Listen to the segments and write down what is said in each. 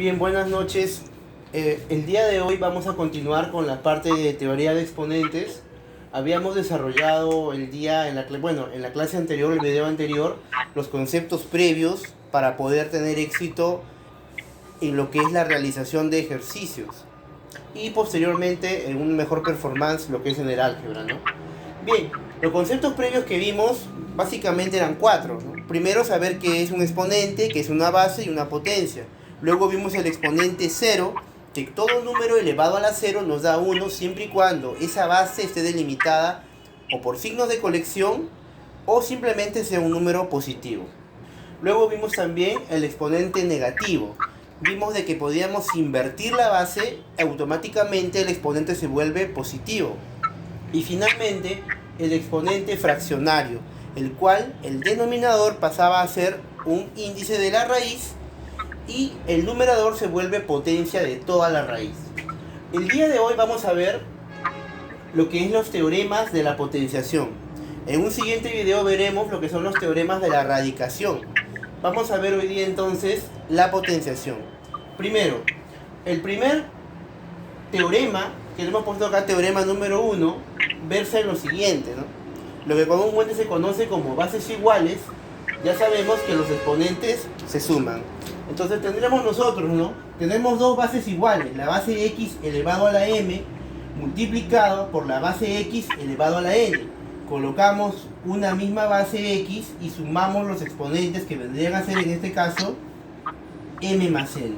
Bien, buenas noches. El día de hoy vamos a continuar con la parte de teoría de exponentes. Habíamos desarrollado en la clase anterior, el video anterior, los conceptos previos para poder tener éxito en lo que es la realización de ejercicios y posteriormente en un mejor performance lo que es en el álgebra, ¿no? Bien, los conceptos previos que vimos básicamente eran cuatro, ¿no? Primero, saber qué es un exponente, que es una base y una potencia. Luego vimos el exponente cero, que todo número elevado a la cero nos da 1 siempre y cuando esa base esté delimitada o por signos de colección o simplemente sea un número positivo. Luego vimos también el exponente negativo. Vimos de que podíamos invertir la base, automáticamente el exponente se vuelve positivo. Y finalmente el exponente fraccionario, el cual el denominador pasaba a ser un índice de la raíz y el numerador se vuelve potencia de toda la raíz. El día de hoy vamos a ver lo que es los teoremas de la potenciación. En un siguiente video veremos lo que son los teoremas de la radicación. Vamos a ver hoy día entonces la potenciación. Primero, el primer teorema que le hemos puesto acá, teorema número 1, versa en lo siguiente, ¿no? Lo que comúnmente se conoce como bases iguales. Ya sabemos que los exponentes se suman. Entonces tendremos nosotros, ¿no? Tenemos dos bases iguales, la base x elevado a la m multiplicado por la base x elevado a la n. Colocamos una misma base x y sumamos los exponentes que vendrían a ser en este caso m más n.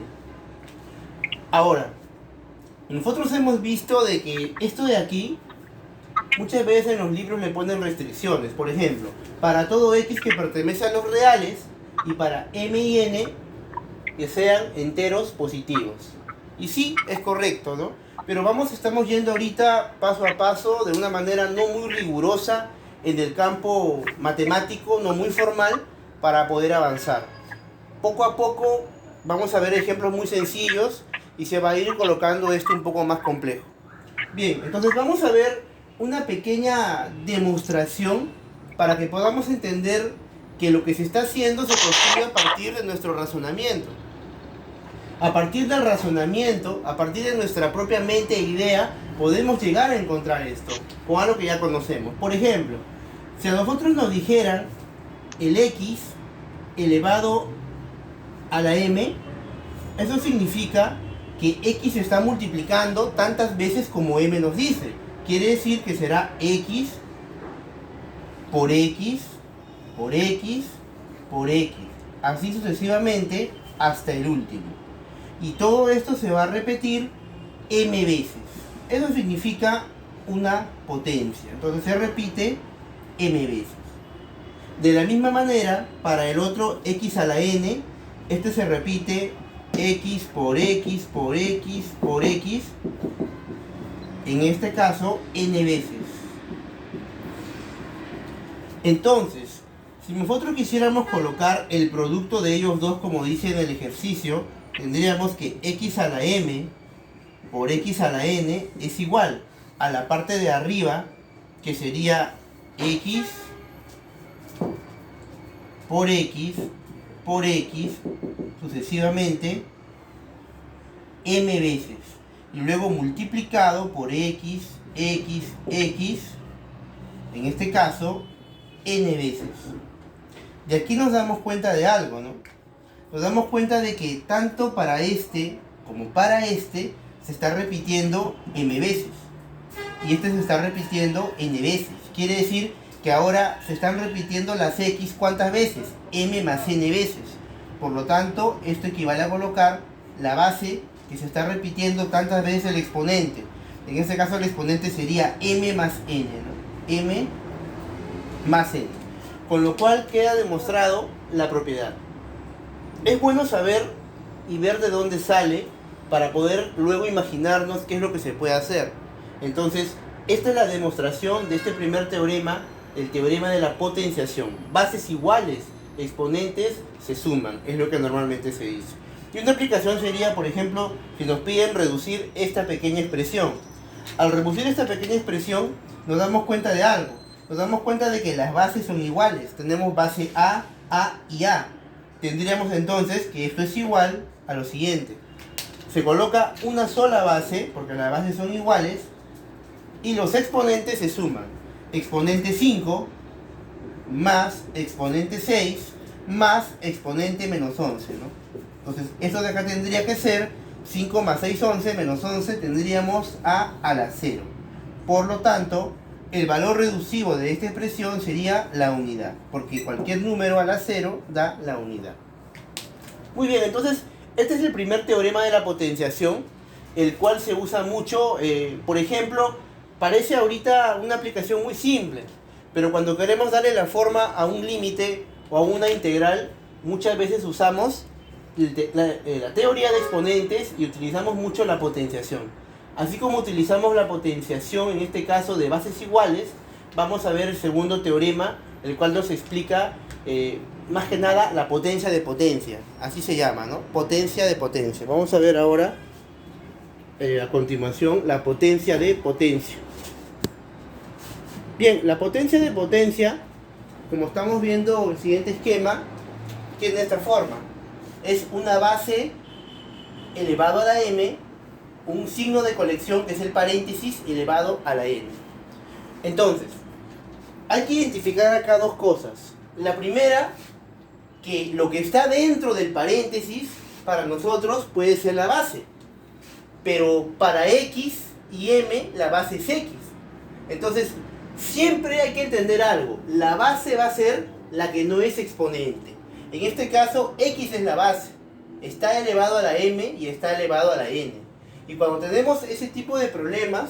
Ahora, nosotros hemos visto de que esto de aquí muchas veces en los libros le ponen restricciones. Por ejemplo, para todo x que pertenece a los reales y para m y n que sean enteros positivos. Y sí, es correcto, ¿no? Pero estamos yendo ahorita paso a paso de una manera no muy rigurosa en el campo matemático, no muy formal, para poder avanzar. Poco a poco vamos a ver ejemplos muy sencillos y se va a ir colocando esto un poco más complejo. Bien, entonces vamos a ver una pequeña demostración para que podamos entender que lo que se está haciendo se construye a partir de nuestro razonamiento. A partir del razonamiento, a partir de nuestra propia mente e idea, podemos llegar a encontrar esto con algo que ya conocemos. Por ejemplo, si a nosotros nos dijeran el x elevado a la m, eso significa que x se está multiplicando tantas veces como m nos dice. Quiere decir que será x por x por x por x, así sucesivamente hasta el último. Y todo esto se va a repetir m veces. Eso significa una potencia. Entonces se repite m veces. De la misma manera, para el otro x a la n, este se repite x por x por x por x, en este caso n veces. Entonces, si nosotros quisiéramos colocar el producto de ellos dos como dice en el ejercicio, tendríamos que x a la m por x a la n es igual a la parte de arriba, que sería x por x por x sucesivamente m veces, y luego multiplicado por x, x, x, en este caso n veces. De aquí nos damos cuenta de algo, ¿no? Nos damos cuenta de que tanto para este como para este se está repitiendo m veces y este se está repitiendo n veces. Quiere decir que ahora se están repitiendo las x, ¿cuántas veces? M más n veces. Por lo tanto, esto equivale a colocar la base que se está repitiendo tantas veces el exponente. En este caso el exponente sería m más n, ¿no? M más n. Con lo cual queda demostrado la propiedad. Es bueno saber y ver de dónde sale para poder luego imaginarnos qué es lo que se puede hacer. Entonces, esta es la demostración de este primer teorema, el teorema de la potenciación. Bases iguales, exponentes se suman, es lo que normalmente se dice. Y una aplicación sería, por ejemplo, si nos piden reducir esta pequeña expresión. Al reducir esta pequeña expresión, nos damos cuenta de algo. Nos damos cuenta de que las bases son iguales. Tenemos base A y A. Tendríamos entonces que esto es igual a lo siguiente. Se coloca una sola base, porque las bases son iguales, y los exponentes se suman. Exponente 5 más exponente 6 más exponente menos 11, ¿no? Entonces, esto de acá tendría que ser 5 más 6, 11, menos 11 tendríamos a la 0. Por lo tanto, el valor reducivo de esta expresión sería la unidad, porque cualquier número a la 0 da la unidad. Muy bien, entonces, este es el primer teorema de la potenciación, el cual se usa mucho, por ejemplo, parece ahorita una aplicación muy simple, pero cuando queremos darle la forma a un límite o a una integral, muchas veces usamos la teoría de exponentes y utilizamos mucho la potenciación. Así como utilizamos la potenciación en este caso de bases iguales, vamos a ver el segundo teorema, el cual nos explica más que nada la potencia de potencia. Así se llama, ¿no? Potencia de potencia. Vamos a ver ahora, a continuación, la potencia de potencia. Bien, la potencia de potencia, como estamos viendo en el siguiente esquema, tiene esta forma. Es una base elevado a la m, un signo de colección que es el paréntesis elevado a la n. Entonces, hay que identificar acá dos cosas. La primera, que lo que está dentro del paréntesis para nosotros puede ser la base, pero para x y m la base es x. Entonces, siempre hay que entender algo. La base va a ser la que no es exponente. En este caso, x es la base. Está elevado a la m y está elevado a la n. Y cuando tenemos ese tipo de problemas,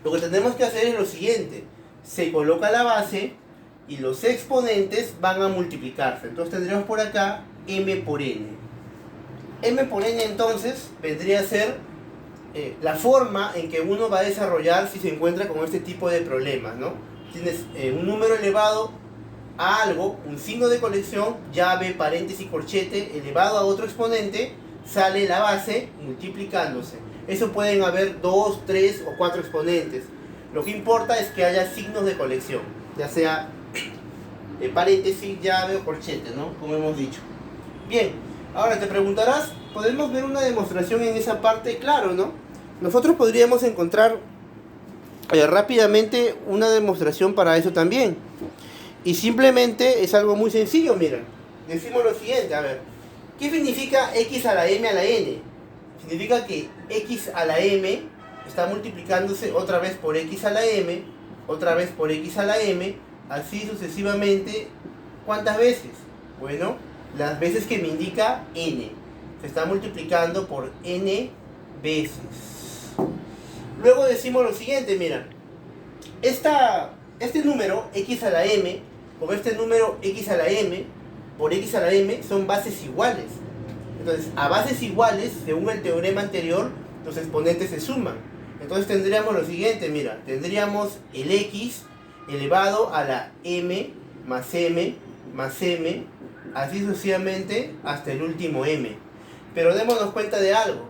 lo que tenemos que hacer es lo siguiente. Se coloca la base y los exponentes van a multiplicarse. Entonces tendremos por acá m por n. M por n entonces vendría a ser la forma en que uno va a desarrollar si se encuentra con este tipo de problemas, ¿no? Tienes un número elevado a algo, un signo de colección, llave, paréntesis, corchete, elevado a otro exponente, sale la base multiplicándose. Eso pueden haber 2, 3 o 4 exponentes. Lo que importa es que haya signos de colección, ya sea paréntesis, llave o corchete, ¿no? Como hemos dicho. Bien, ahora te preguntarás, ¿podemos ver una demostración en esa parte? Claro, ¿no? Nosotros podríamos encontrar rápidamente una demostración para eso también. Y simplemente es algo muy sencillo, miren. Decimos lo siguiente, a ver. ¿Qué significa x a la m a la n? Significa que x a la m está multiplicándose otra vez por x a la m, otra vez por x a la m, así sucesivamente. ¿Cuántas veces? Bueno, las veces que me indica n. Se está multiplicando por n veces. Luego decimos lo siguiente, mira. Este número x a la m con este número x a la m por x a la m son bases iguales. Entonces, a bases iguales, según el teorema anterior, los exponentes se suman. Entonces tendríamos lo siguiente, mira, tendríamos el x elevado a la m más m más m, así sucesivamente hasta el último m. Pero démonos cuenta de algo.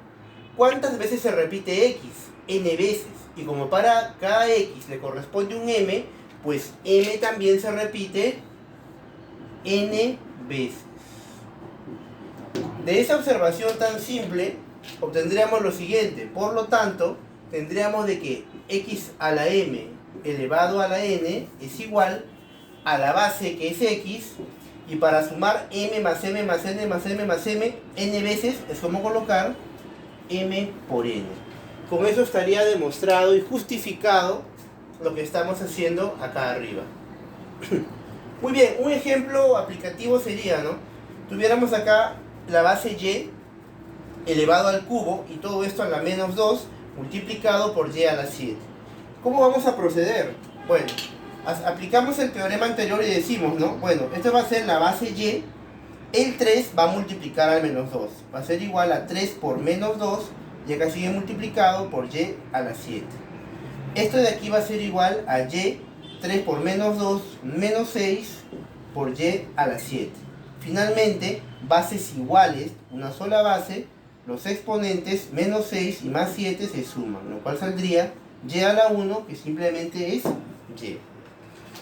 ¿Cuántas veces se repite x? N veces. Y como para cada x le corresponde un m, pues m también se repite n veces. De esa observación tan simple, obtendríamos lo siguiente. Por lo tanto, tendríamos de que x a la m elevado a la n es igual a la base que es x, y para sumar m más m más n más m más m, n veces, es como colocar m por n. Con eso estaría demostrado y justificado lo que estamos haciendo acá arriba. Muy bien, un ejemplo aplicativo sería, ¿no? Tuviéramos acá la base y elevado al cubo y todo esto a la menos 2 multiplicado por y a la 7. ¿Cómo vamos a proceder? Bueno, aplicamos el teorema anterior y decimos, ¿no? Bueno, esto va a ser la base y, el 3 va a multiplicar al menos 2. Va a ser igual a 3 por menos 2, y acá sigue multiplicado por y a la 7. Esto de aquí va a ser igual a y, 3 por menos 2, menos 6 por y a la 7. Finalmente, bases iguales, una sola base, los exponentes menos 6 y más 7 se suman, lo cual saldría y a la 1, que simplemente es y.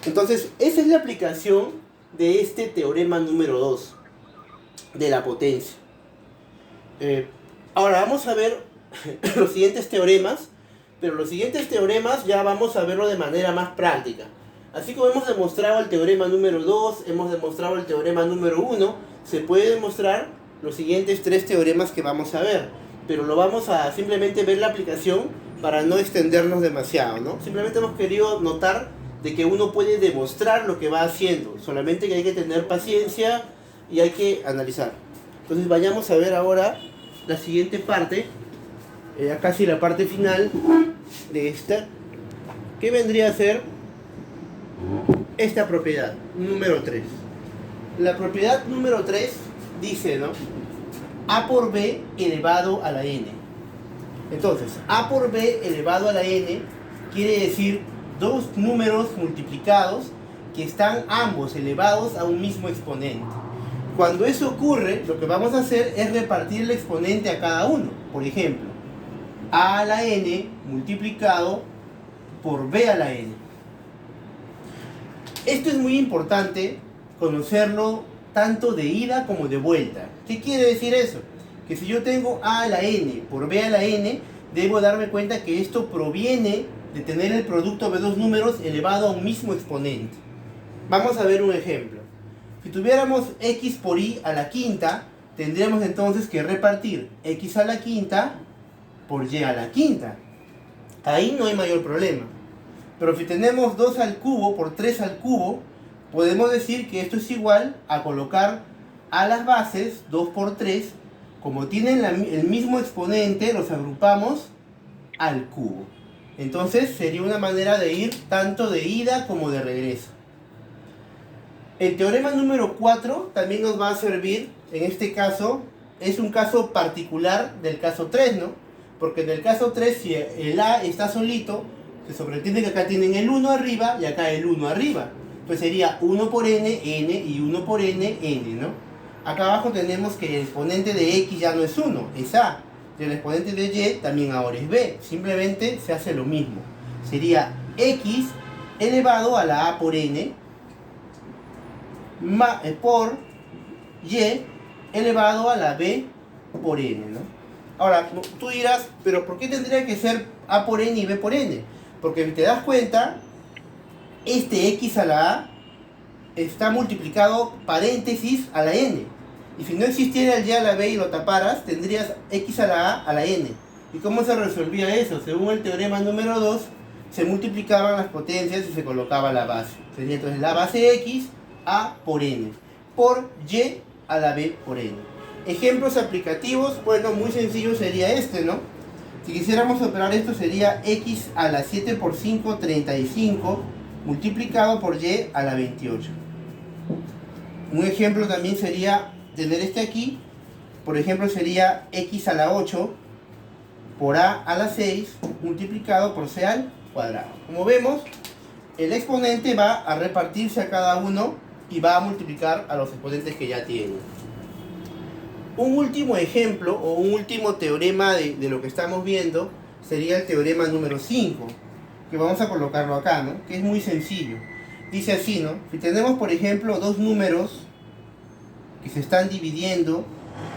Entonces, esa es la aplicación de este teorema número 2 de la potencia. Ahora vamos a ver los siguientes teoremas, pero los siguientes teoremas ya vamos a verlo de manera más práctica. Así como hemos demostrado el teorema número 2, hemos demostrado el teorema número 1, se puede demostrar los siguientes 3 teoremas que vamos a ver, pero lo vamos a simplemente ver la aplicación para no extendernos demasiado, ¿no? Simplemente hemos querido notar de que uno puede demostrar lo que va haciendo, solamente que hay que tener paciencia y hay que analizar. Entonces vayamos a ver ahora la siguiente parte, ya casi la parte final de esta, que vendría a ser esta propiedad, número 3. La propiedad número 3 dice, ¿no? A por B elevado a la n. Entonces, A por B elevado a la n quiere decir dos números multiplicados que están ambos elevados a un mismo exponente. Cuando eso ocurre, lo que vamos a hacer es repartir el exponente a cada uno. Por ejemplo, A a la n multiplicado por B a la n. Esto es muy importante conocerlo tanto de ida como de vuelta. ¿Qué quiere decir eso? Que si yo tengo A a la n por B a la n, debo darme cuenta que esto proviene de tener el producto de dos números elevado a un mismo exponente. Vamos a ver un ejemplo. Si tuviéramos x por y a la quinta, tendríamos entonces que repartir x a la quinta por y a la quinta. Ahí no hay mayor problema. Pero si tenemos 2 al cubo por 3 al cubo, podemos decir que esto es igual a colocar a las bases 2 por 3, como tienen el mismo exponente, los agrupamos al cubo. Entonces sería una manera de ir tanto de ida como de regreso. El teorema número 4 también nos va a servir, en este caso, es un caso particular del caso 3, ¿no? Porque en el caso 3, si el A está solito, se sobreentiende que acá tienen el 1 arriba y acá el 1 arriba. Pues sería 1 por n, n y 1 por n, n, ¿no? Acá abajo tenemos que el exponente de x ya no es 1, es a. Y el exponente de y también ahora es b. Simplemente se hace lo mismo. Sería x elevado a la a por n por y elevado a la b por n, ¿no? Ahora, tú dirás, pero ¿por qué tendría que ser a por n y b por n? Porque si te das cuenta, este x a la a está multiplicado paréntesis a la n. Y si no existiera el y a la b y lo taparas, tendrías x a la n. ¿Y cómo se resolvía eso? Según el teorema número 2, se multiplicaban las potencias y se colocaba la base. Sería entonces la base x a por n, por y a la b por n. Ejemplos aplicativos, bueno, muy sencillo sería este, ¿no? Si quisiéramos operar esto sería x a la 7 por 5, 35, multiplicado por y a la 28. Un ejemplo también sería tener este aquí, por ejemplo sería x a la 8 por a la 6, multiplicado por c al cuadrado. Como vemos, el exponente va a repartirse a cada uno y va a multiplicar a los exponentes que ya tiene. Un último ejemplo o un último teorema de lo que estamos viendo sería el teorema número 5, que vamos a colocarlo acá, ¿no? Que es muy sencillo. Dice así, ¿no? Si tenemos, por ejemplo, dos números que se están dividiendo,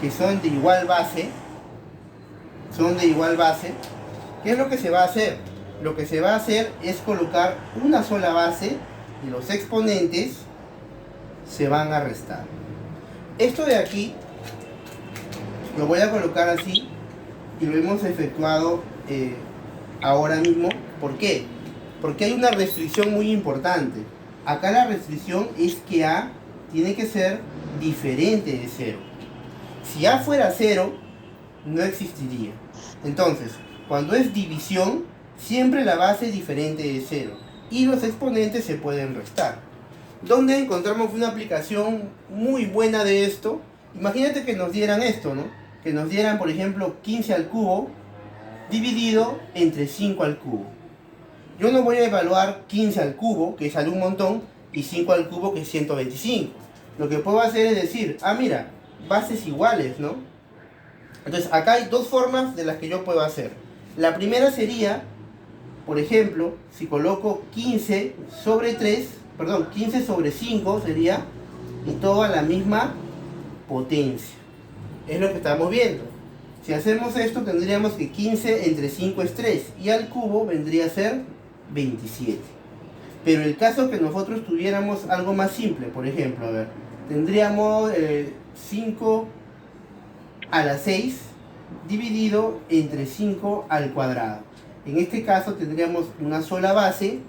que son de igual base, ¿qué es lo que se va a hacer? Lo que se va a hacer es colocar una sola base y los exponentes se van a restar. Esto de aquí lo voy a colocar así y lo hemos efectuado ahora mismo. ¿Por qué? Porque hay una restricción muy importante. Acá la restricción es que A tiene que ser diferente de 0. Si A fuera 0, no existiría. Entonces, cuando es división, siempre la base es diferente de 0 y los exponentes se pueden restar. ¿Dónde encontramos una aplicación muy buena de esto? Imagínate que nos dieran esto, ¿no? Que nos dieran, por ejemplo, 15 al cubo dividido entre 5 al cubo. Yo no voy a evaluar 15 al cubo, que sale un montón, y 5 al cubo, que es 125. Lo que puedo hacer es decir, mira, bases iguales, ¿no? Entonces, acá hay dos formas de las que yo puedo hacer. La primera sería, por ejemplo, si coloco 15 sobre 5 sería, y todo a la misma potencia. Es lo que estamos viendo. Si hacemos esto tendríamos que 15 entre 5 es 3 y al cubo vendría a ser 27. Pero el caso que nosotros tuviéramos algo más simple, por ejemplo, a ver, tendríamos 5 a la 6 dividido entre 5 al cuadrado. En este caso tendríamos una sola base,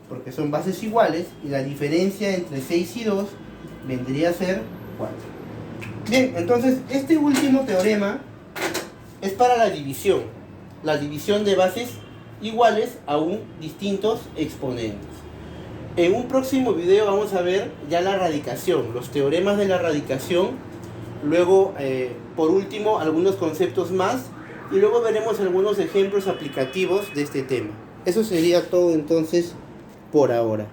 porque son bases iguales, y la diferencia entre 6 y 2 vendría a ser 4. Bien, entonces este último teorema es para la división de bases iguales aún distintos exponentes. En un próximo video vamos a ver ya la radicación, los teoremas de la radicación, luego por último algunos conceptos más y luego veremos algunos ejemplos aplicativos de este tema. Eso sería todo entonces por ahora.